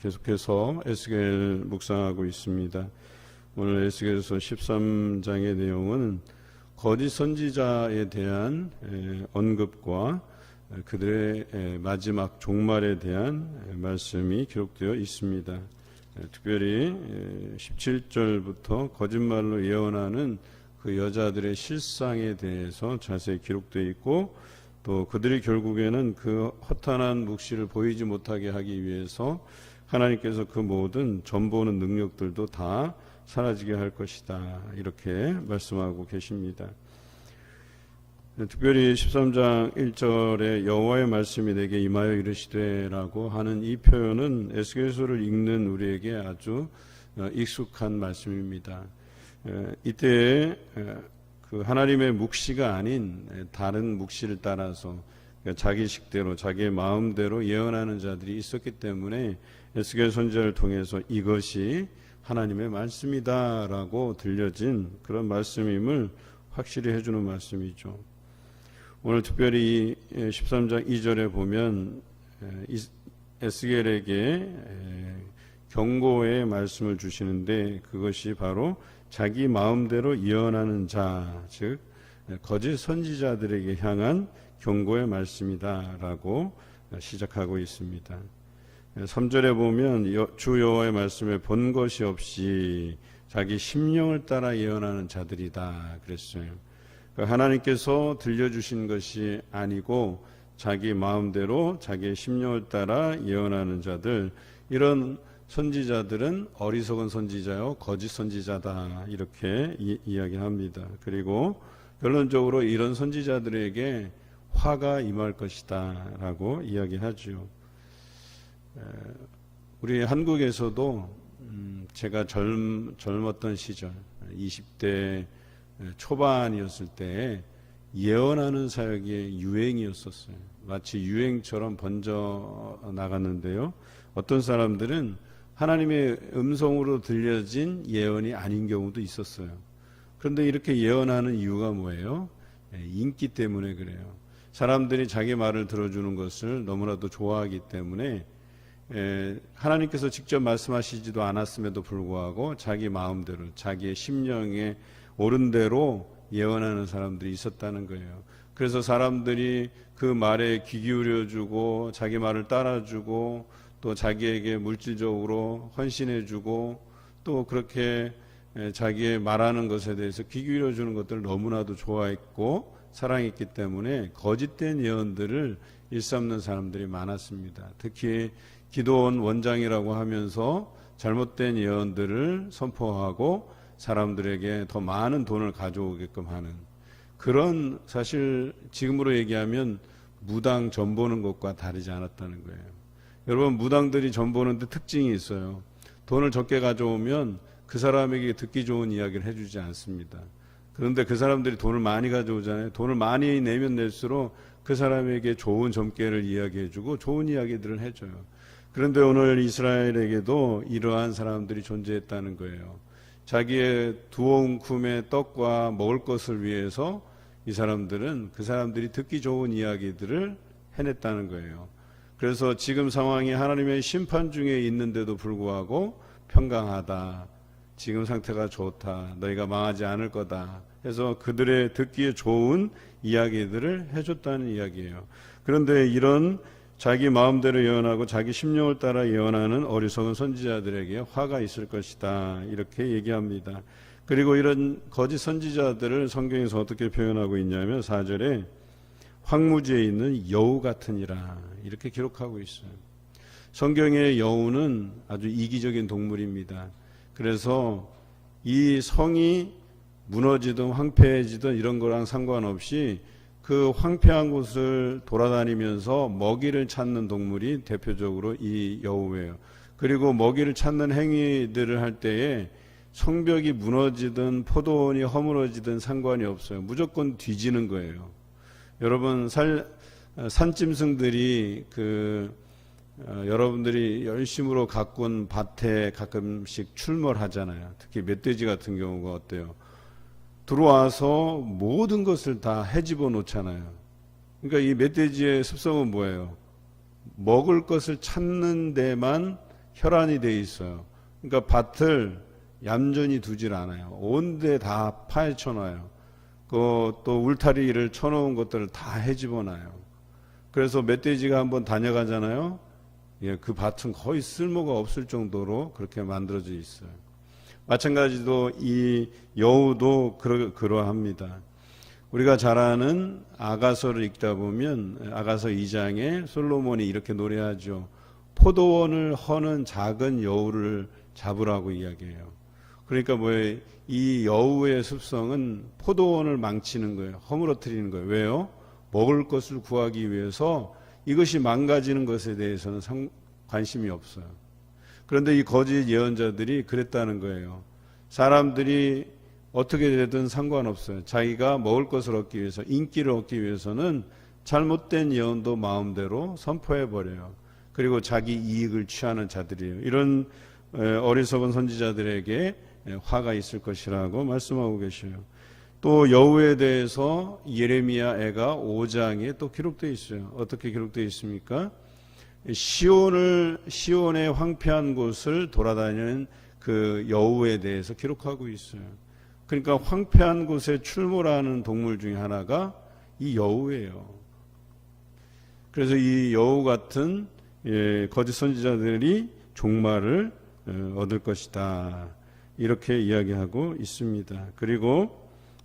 계속해서 에스겔 묵상하고 있습니다. 오늘 에스겔서 13장의 내용은 거짓 선지자에 대한 언급과 그들의 마지막 종말에 대한 말씀이 기록되어 있습니다. 특별히 17절부터 거짓말로 예언하는 그 여자들의 실상에 대해서 자세히 기록되어 있고, 또 그들이 결국에는 그 허탄한 묵시를 보이지 못하게 하기 위해서 하나님께서 그 모든 전보는 능력들도 다 사라지게 할 것이다, 이렇게 말씀하고 계십니다. 특별히 13장 1절에 여호와의 말씀이 내게 임하여 이르시되라고 하는 이 표현은 에스겔서를 읽는 우리에게 아주 익숙한 말씀입니다. 이때 그 하나님의 묵시가 아닌 다른 묵시를 따라서 자기 식대로 자기의 마음대로 예언하는 자들이 있었기 때문에 에스겔 선지자를 통해서 이것이 하나님의 말씀이다라고 들려진 그런 말씀임을 확실히 해주는 말씀이죠. 오늘 특별히 13장 2절에 보면 에스겔에게 경고의 말씀을 주시는데, 그것이 바로 자기 마음대로 예언하는 자, 즉 거짓 선지자들에게 향한 경고의 말씀이다라고 시작하고 있습니다. 3절에 보면 주 여호와의 말씀에 본 것이 없이 자기 심령을 따라 예언하는 자들이다 그랬어요. 하나님께서 들려주신 것이 아니고 자기 마음대로 자기의 심령을 따라 예언하는 자들, 이런 선지자들은 어리석은 선지자요 거짓 선지자다, 이렇게 이야기합니다. 그리고 결론적으로 이런 선지자들에게 화가 임할 것이다 라고 이야기하죠. 우리 한국에서도 제가 젊었던 시절 20대 초반이었을 때 예언하는 사역이 유행이었었어요. 마치 유행처럼 번져 나갔는데요, 어떤 사람들은 하나님의 음성으로 들려진 예언이 아닌 경우도 있었어요. 그런데 이렇게 예언하는 이유가 뭐예요? 인기 때문에 그래요. 사람들이 자기 말을 들어주는 것을 너무나도 좋아하기 때문에 하나님께서 직접 말씀하시지도 않았음에도 불구하고 자기 마음대로 자기의 심령에 옳은 대로 예언하는 사람들이 있었다는 거예요. 그래서 사람들이 그 말에 귀 기울여주고 자기 말을 따라주고 또 자기에게 물질적으로 헌신해주고 또 그렇게 자기의 말하는 것에 대해서 귀 기울여주는 것들을 너무나도 좋아했고 사랑했기 때문에 거짓된 예언들을 일삼는 사람들이 많았습니다. 특히 기도원 원장이라고 하면서 잘못된 예언들을 선포하고 사람들에게 더 많은 돈을 가져오게끔 하는 그런, 사실 지금으로 얘기하면 무당 점 보는 것과 다르지 않았다는 거예요. 여러분, 무당들이 점 보는데 특징이 있어요. 돈을 적게 가져오면 그 사람에게 듣기 좋은 이야기를 해주지 않습니다. 그런데 그 사람들이 돈을 많이 가져오잖아요. 돈을 많이 내면 낼수록 그 사람에게 좋은 점괘를 이야기해주고 좋은 이야기들을 해줘요. 그런데 오늘 이스라엘에게도 이러한 사람들이 존재했다는 거예요. 자기의 두 옹큼의 떡과 먹을 것을 위해서 이 사람들은 그 사람들이 듣기 좋은 이야기들을 해냈다는 거예요. 그래서 지금 상황이 하나님의 심판 중에 있는데도 불구하고 평강하다, 지금 상태가 좋다, 너희가 망하지 않을 거다 해서 그들의 듣기에 좋은 이야기들을 해줬다는 이야기예요. 그런데 이런 자기 마음대로 예언하고 자기 심령을 따라 예언하는 어리석은 선지자들에게 화가 있을 것이다, 이렇게 얘기합니다. 그리고 이런 거짓 선지자들을 성경에서 어떻게 표현하고 있냐면 4절에 황무지에 있는 여우 같으니라, 이렇게 기록하고 있어요. 성경의 여우는 아주 이기적인 동물입니다. 그래서 이 성이 무너지든 황폐해지든 이런 거랑 상관없이 그 황폐한 곳을 돌아다니면서 먹이를 찾는 동물이 대표적으로 이 여우예요. 그리고 먹이를 찾는 행위들을 할 때에 성벽이 무너지든 포도원이 허물어지든 상관이 없어요. 무조건 뒤지는 거예요. 여러분, 산짐승들이 여러분들이 열심으로 가꾼 밭에 가끔씩 출몰하잖아요. 특히 멧돼지 같은 경우가 어때요? 들어와서 모든 것을 다 헤집어 놓잖아요. 그러니까 이 멧돼지의 습성은 뭐예요? 먹을 것을 찾는 데만 혈안이 돼 있어요. 그러니까 밭을 얌전히 두질 않아요. 온데 다 파헤쳐 놔요. 또 울타리를 쳐놓은 것들을 다 헤집어 놔요. 그래서 멧돼지가 한번 다녀가잖아요. 예, 그 밭은 거의 쓸모가 없을 정도로 그렇게 만들어져 있어요. 마찬가지로 이 여우도 그러합니다. 우리가 잘 아는 아가서를 읽다 보면 아가서 2장에 솔로몬이 이렇게 노래하죠. 포도원을 허는 작은 여우를 잡으라고 이야기해요. 그러니까 뭐예요? 이 여우의 습성은 포도원을 망치는 거예요. 허물어뜨리는 거예요. 왜요? 먹을 것을 구하기 위해서 이것이 망가지는 것에 대해서는 관심이 없어요. 그런데 이 거짓 예언자들이 그랬다는 거예요. 사람들이 어떻게 되든 상관없어요. 자기가 먹을 것을 얻기 위해서, 인기를 얻기 위해서는 잘못된 예언도 마음대로 선포해버려요. 그리고 자기 이익을 취하는 자들이에요. 이런 어리석은 선지자들에게 화가 있을 것이라고 말씀하고 계셔요. 또 여우에 대해서 예레미야 애가 5장에 또 기록되어 있어요. 어떻게 기록되어 있습니까? 시온의 황폐한 곳을 돌아다니는 그 여우에 대해서 기록하고 있어요. 그러니까 황폐한 곳에 출몰하는 동물 중에 하나가 이 여우예요. 그래서 이 여우 같은 거짓 선지자들이 종말을 얻을 것이다. 이렇게 이야기하고 있습니다. 그리고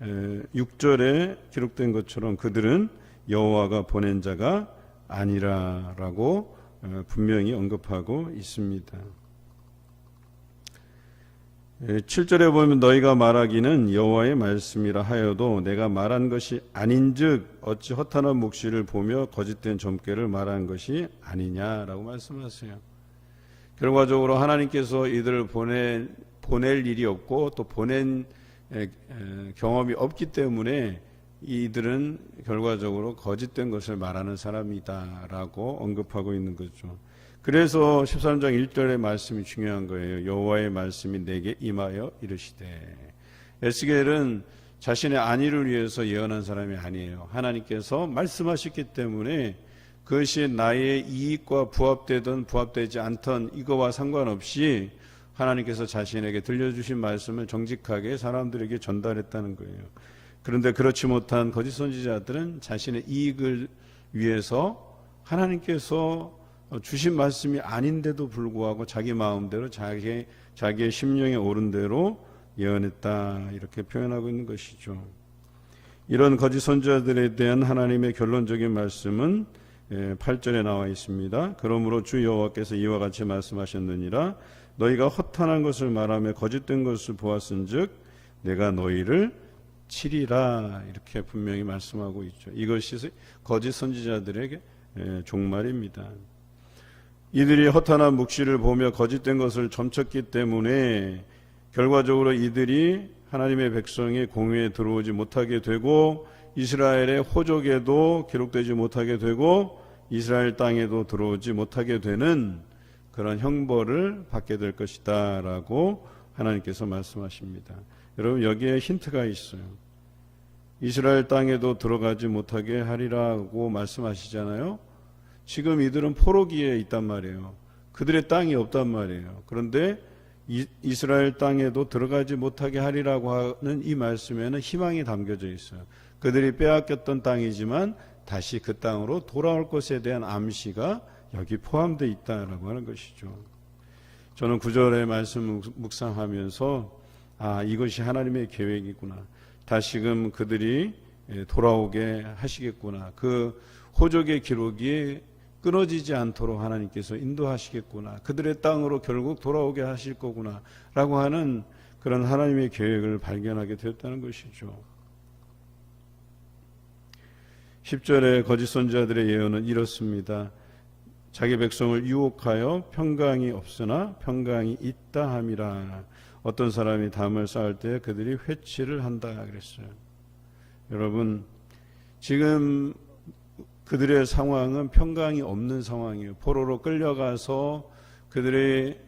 6절에 기록된 것처럼 그들은 여호와가 보낸 자가 아니라라고 분명히 언급하고 있습니다. 7절에 보면 너희가 말하기는 여호와의 말씀이라 하여도 내가 말한 것이 아닌즉 어찌 허탄한 묵시를 보며 거짓된 점괘를 말한 것이 아니냐라고 말씀하세요. 결과적으로 하나님께서 이들을 보낼 일이 없고 또 보낸 경험이 없기 때문에 이들은 결과적으로 거짓된 것을 말하는 사람이다라고 언급하고 있는 거죠. 그래서 13장 1절의 말씀이 중요한 거예요. 여호와의 말씀이 내게 임하여 이르시되. 에스겔은 자신의 안위를 위해서 예언한 사람이 아니에요. 하나님께서 말씀하셨기 때문에 그것이 나의 이익과 부합되든 부합되지 않던 이거와 상관없이 하나님께서 자신에게 들려주신 말씀을 정직하게 사람들에게 전달했다는 거예요. 그런데 그렇지 못한 거짓 선지자들은 자신의 이익을 위해서 하나님께서 주신 말씀이 아닌데도 불구하고 자기 마음대로 자기의 심령에 오른 대로 예언했다 이렇게 표현하고 있는 것이죠. 이런 거짓 선지자들에 대한 하나님의 결론적인 말씀은 8절에 나와 있습니다. 그러므로 주 여호와께서 이와 같이 말씀하셨느니라 너희가 허탄한 것을 말하며 거짓된 것을 보았은즉 내가 너희를 치리라 이렇게 분명히 말씀하고 있죠. 이것이 거짓 선지자들에게 종말입니다. 이들이 허탄한 묵시를 보며 거짓된 것을 점쳤기 때문에 결과적으로 이들이 하나님의 백성의 공회에 들어오지 못하게 되고 이스라엘의 호족에도 기록되지 못하게 되고 이스라엘 땅에도 들어오지 못하게 되는 그런 형벌을 받게 될 것이다 라고 하나님께서 말씀하십니다. 여러분 여기에 힌트가 있어요. 이스라엘 땅에도 들어가지 못하게 하리라고 말씀하시잖아요. 지금 이들은 포로기에 있단 말이에요. 그들의 땅이 없단 말이에요. 그런데 이스라엘 땅에도 들어가지 못하게 하리라고 하는 이 말씀에는 희망이 담겨져 있어요. 그들이 빼앗겼던 땅이지만 다시 그 땅으로 돌아올 것에 대한 암시가 여기 포함되어 있다라고 하는 것이죠. 저는 9절의 말씀 묵상하면서 이것이 하나님의 계획이구나. 다시금 그들이 돌아오게 하시겠구나. 그 호족의 기록이 끊어지지 않도록 하나님께서 인도하시겠구나. 그들의 땅으로 결국 돌아오게 하실 거구나 라고 하는 그런 하나님의 계획을 발견하게 되었다는 것이죠. 10절에 거짓 선지자들의 예언은 이렇습니다. 자기 백성을 유혹하여 평강이 없으나 평강이 있다 함이라. 어떤 사람이 담을 쌓을 때 그들이 회치를 한다 그랬어요. 여러분 지금 그들의 상황은 평강이 없는 상황이에요. 포로로 끌려가서 그들의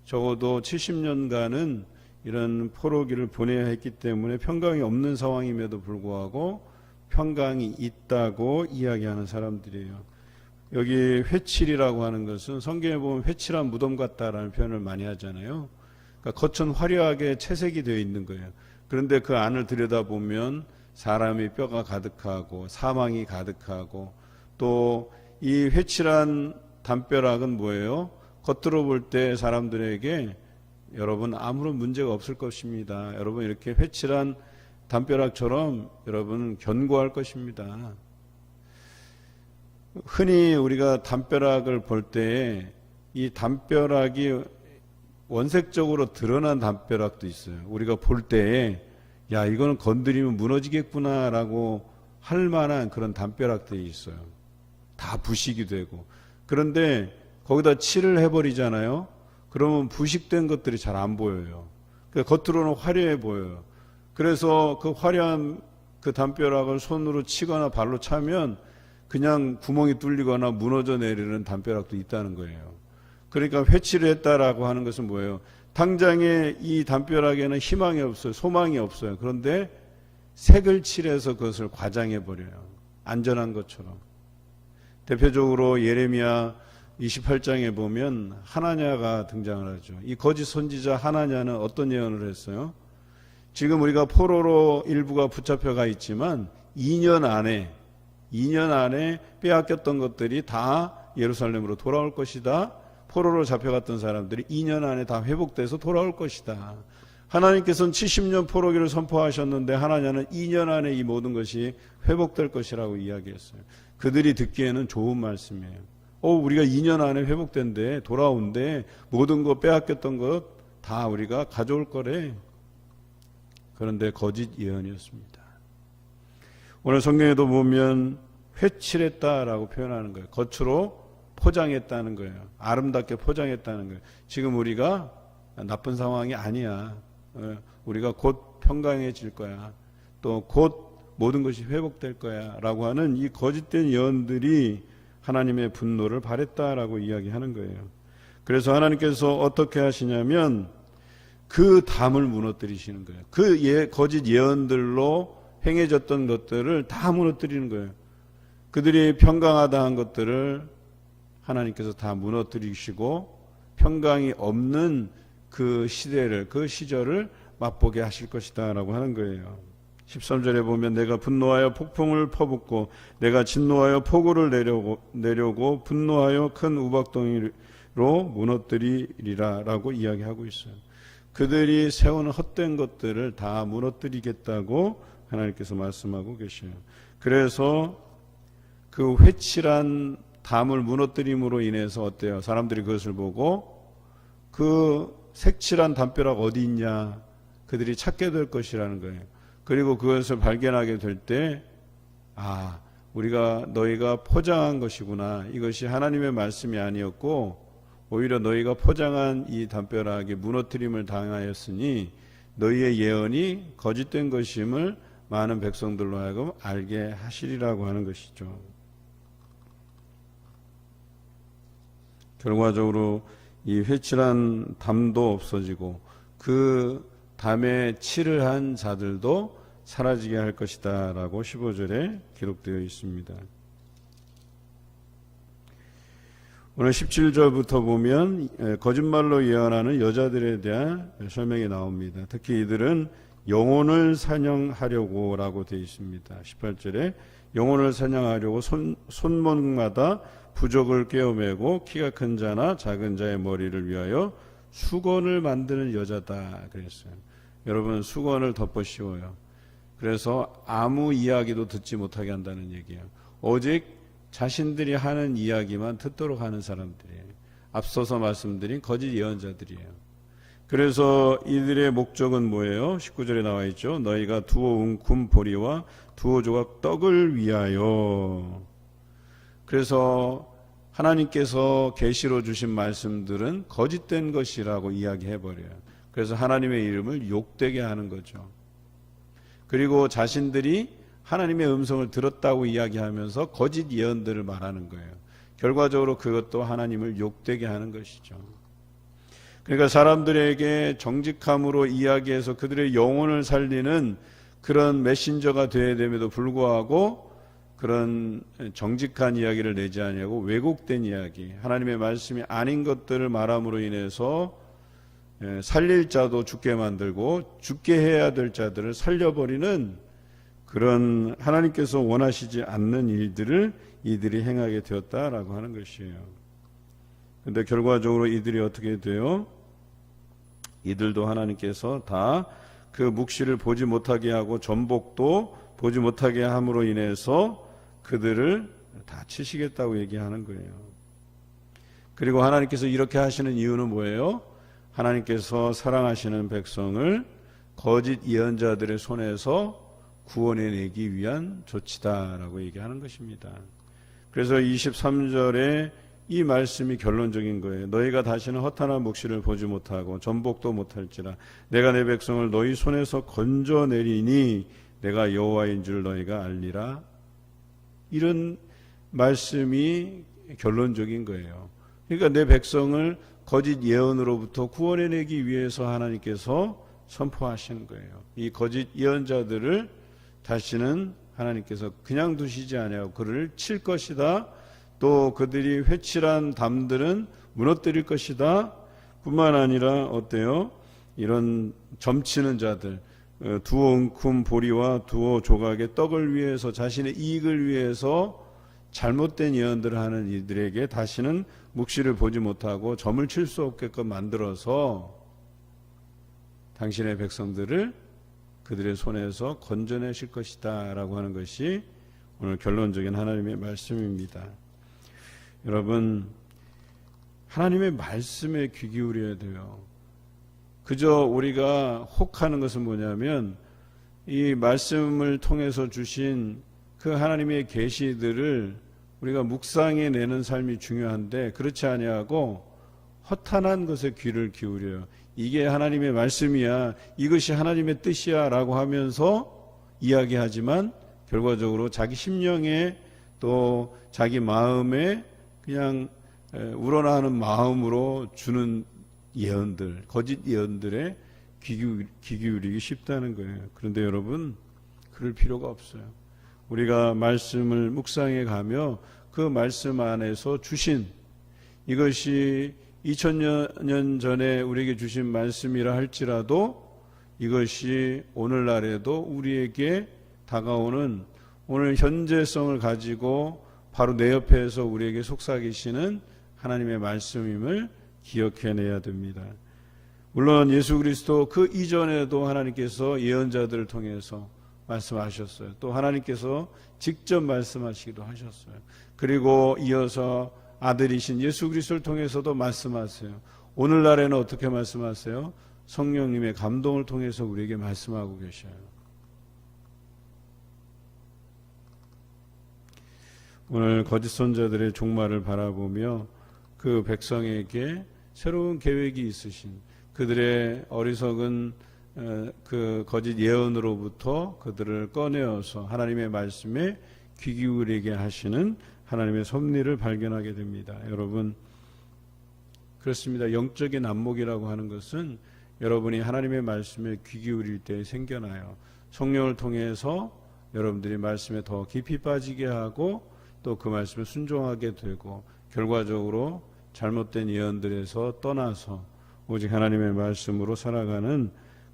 적어도 70년간은 이런 포로기를 보내야 했기 때문에 평강이 없는 상황임에도 불구하고 평강이 있다고 이야기하는 사람들이에요. 여기 회칠이라고 하는 것은 성경에 보면 회칠한 무덤 같다라는 표현을 많이 하잖아요. 그러니까 겉은 화려하게 채색이 되어 있는 거예요. 그런데 그 안을 들여다보면 사람이 뼈가 가득하고 사망이 가득하고, 또 이 회칠한 담벼락은 뭐예요? 겉으로 볼 때 사람들에게 여러분 아무런 문제가 없을 것입니다. 여러분 이렇게 회칠한 담벼락처럼 여러분 견고할 것입니다. 흔히 우리가 담벼락을 볼 때 이 담벼락이 원색적으로 드러난 담벼락도 있어요. 우리가 볼 때 야, 이거는 건드리면 무너지겠구나라고 할 만한 그런 담벼락들이 있어요. 다 부식이 되고. 그런데 거기다 칠을 해버리잖아요. 그러면 부식된 것들이 잘 안 보여요. 그러니까 겉으로는 화려해 보여요. 그래서 그 화려한 그 담벼락을 손으로 치거나 발로 차면 그냥 구멍이 뚫리거나 무너져 내리는 담벼락도 있다는 거예요. 그러니까 회칠을 했다라고 하는 것은 뭐예요? 당장에 이 담벼락에는 희망이 없어요. 소망이 없어요. 그런데 색을 칠해서 그것을 과장해 버려요. 안전한 것처럼. 대표적으로 예레미야 28장에 보면 하나냐가 등장을 하죠. 이 거짓 선지자 하나냐는 어떤 예언을 했어요? 지금 우리가 포로로 일부가 붙잡혀가 있지만 2년 안에 빼앗겼던 것들이 다 예루살렘으로 돌아올 것이다. 포로로 잡혀갔던 사람들이 2년 안에 다 회복돼서 돌아올 것이다. 하나님께서는 70년 포로기를 선포하셨는데 하나냐는 2년 안에 이 모든 것이 회복될 것이라고 이야기했어요. 그들이 듣기에는 좋은 말씀이에요. 우리가 2년 안에 회복된대, 돌아온대, 모든 거 빼앗겼던 것 다 우리가 가져올 거래. 그런데 거짓 예언이었습니다. 오늘 성경에도 보면 회칠했다라고 표현하는 거예요. 겉으로 포장했다는 거예요. 아름답게 포장했다는 거예요. 지금 우리가 나쁜 상황이 아니야. 우리가 곧 평강해질 거야. 또 곧 모든 것이 회복될 거야 라고 하는 이 거짓된 예언들이 하나님의 분노를 발했다라고 이야기하는 거예요. 그래서 하나님께서 어떻게 하시냐면 그 담을 무너뜨리시는 거예요. 그 거짓 예언들로 행해졌던 것들을 다 무너뜨리는 거예요. 그들이 평강하다 한 것들을 하나님께서 다 무너뜨리시고 평강이 없는 그 시대를, 그 시절을 맛보게 하실 것이다 라고 하는 거예요. 13절에 보면 내가 분노하여 폭풍을 퍼붓고 내가 진노하여 폭우를 내려고 분노하여 큰 우박덩이로 무너뜨리리라 라고 이야기하고 있어요. 그들이 세우는 헛된 것들을 다 무너뜨리겠다고 하나님께서 말씀하고 계셔요. 그래서 그 회칠한 담을 무너뜨림으로 인해서 어때요? 사람들이 그것을 보고 그 색칠한 담벼락 어디 있냐? 그들이 찾게 될 것이라는 거예요. 그리고 그것을 발견하게 될 때, 너희가 포장한 것이구나. 이것이 하나님의 말씀이 아니었고, 오히려 너희가 포장한 이 담벼락이 무너뜨림을 당하였으니, 너희의 예언이 거짓된 것임을 많은 백성들로 하여금 알게 하시리라고 하는 것이죠. 결과적으로 이 회칠한 담도 없어지고, 그 담에 칠을 한 자들도 사라지게 할 것이다 라고 15절에 기록되어 있습니다. 오늘 17절부터 보면 거짓말로 예언하는 여자들에 대한 설명이 나옵니다. 특히 이들은 영혼을 사냥하려고 라고 되어 있습니다. 18절에 영혼을 사냥하려고 손목마다 부적을 꿰어매고 키가 큰 자나 작은 자의 머리를 위하여 수건을 만드는 여자다 그랬어요. 여러분 수건을 덮어 씌워요. 그래서 아무 이야기도 듣지 못하게 한다는 얘기예요. 오직 자신들이 하는 이야기만 듣도록 하는 사람들이에요. 앞서서 말씀드린 거짓 예언자들이에요. 그래서 이들의 목적은 뭐예요? 19절에 나와 있죠. 너희가 두어 웅큼 보리와 두어 조각 떡을 위하여. 그래서 하나님께서 계시로 주신 말씀들은 거짓된 것이라고 이야기해버려요. 그래서 하나님의 이름을 욕되게 하는 거죠. 그리고 자신들이 하나님의 음성을 들었다고 이야기하면서 거짓 예언들을 말하는 거예요. 결과적으로 그것도 하나님을 욕되게 하는 것이죠. 그러니까 사람들에게 정직함으로 이야기해서 그들의 영혼을 살리는 그런 메신저가 되어야 됨에도 불구하고 그런 정직한 이야기를 내지 아니하고 왜곡된 이야기, 하나님의 말씀이 아닌 것들을 말함으로 인해서 살릴 자도 죽게 만들고 죽게 해야 될 자들을 살려버리는 그런 하나님께서 원하시지 않는 일들을 이들이 행하게 되었다라고 하는 것이에요. 그런데 결과적으로 이들이 어떻게 돼요? 이들도 하나님께서 다 그 묵시를 보지 못하게 하고 전복도 보지 못하게 함으로 인해서 그들을 다 치시겠다고 얘기하는 거예요. 그리고 하나님께서 이렇게 하시는 이유는 뭐예요? 하나님께서 사랑하시는 백성을 거짓 예언자들의 손에서 구원해내기 위한 조치다라고 얘기하는 것입니다. 그래서 23절에 이 말씀이 결론적인 거예요. 너희가 다시는 허탄한 묵시를 보지 못하고 전복도 못할지라 내가 내 백성을 너희 손에서 건져내리니 내가 여호와인 줄 너희가 알리라. 이런 말씀이 결론적인 거예요. 그러니까 내 백성을 거짓 예언으로부터 구원해내기 위해서 하나님께서 선포하시는 거예요. 이 거짓 예언자들을 다시는 하나님께서 그냥 두시지 아니하고 그를 칠 것이다. 또 그들이 회칠한 담들은 무너뜨릴 것이다. 뿐만 아니라 어때요? 이런 점치는 자들, 두어 웅큼 보리와 두어 조각의 떡을 위해서 자신의 이익을 위해서 잘못된 예언들을 하는 이들에게 다시는 묵시를 보지 못하고 점을 칠 수 없게끔 만들어서 당신의 백성들을 그들의 손에서 건져내실 것이다 라고 하는 것이 오늘 결론적인 하나님의 말씀입니다. 여러분, 하나님의 말씀에 귀 기울여야 돼요. 그저 우리가 혹하는 것은 뭐냐면 이 말씀을 통해서 주신 그 하나님의 계시들을 우리가 묵상해 내는 삶이 중요한데 그렇지 아니하고 허탄한 것에 귀를 기울여요. 이게 하나님의 말씀이야, 이것이 하나님의 뜻이야 라고 하면서 이야기하지만 결과적으로 자기 심령에 또 자기 마음에 그냥 우러나는 마음으로 주는 예언들, 거짓 예언들에 귀 기울이기 쉽다는 거예요. 그런데 여러분, 그럴 필요가 없어요. 우리가 말씀을 묵상해 가며 그 말씀 안에서 주신 이것이 2000년 전에 우리에게 주신 말씀이라 할지라도 이것이 오늘날에도 우리에게 다가오는 오늘 현재성을 가지고 바로 내 옆에서 우리에게 속삭이시는 하나님의 말씀임을 기억해내야 됩니다. 물론 예수 그리스도 그 이전에도 하나님께서 예언자들을 통해서 말씀하셨어요. 또 하나님께서 직접 말씀하시기도 하셨어요. 그리고 이어서 아들이신 예수 그리스도를 통해서도 말씀하세요. 오늘날에는 어떻게 말씀하세요? 성령님의 감동을 통해서 우리에게 말씀하고 계셔요. 오늘 거짓 선자들의 종말을 바라보며 그 백성에게 새로운 계획이 있으신 그들의 어리석은 그 거짓 예언으로부터 그들을 꺼내어서 하나님의 말씀에 귀 기울이게 하시는 하나님의 섭리를 발견하게 됩니다. 여러분, 그렇습니다. 영적인 안목이라고 하는 것은 여러분이 하나님의 말씀에 귀 기울일 때 생겨나요. 성령을 통해서 여러분들이 말씀에 더 깊이 빠지게 하고 또 그 말씀에 순종하게 되고 결과적으로 잘못된 예언들에서 떠나서 오직 하나님의 말씀으로 살아가는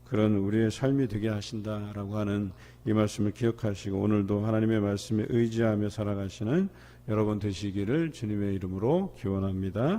그런 우리의 삶이 되게 하신다라고 하는 이 말씀을 기억하시고 오늘도 하나님의 말씀에 의지하며 살아가시는 여러분 되시기를 주님의 이름으로 기원합니다.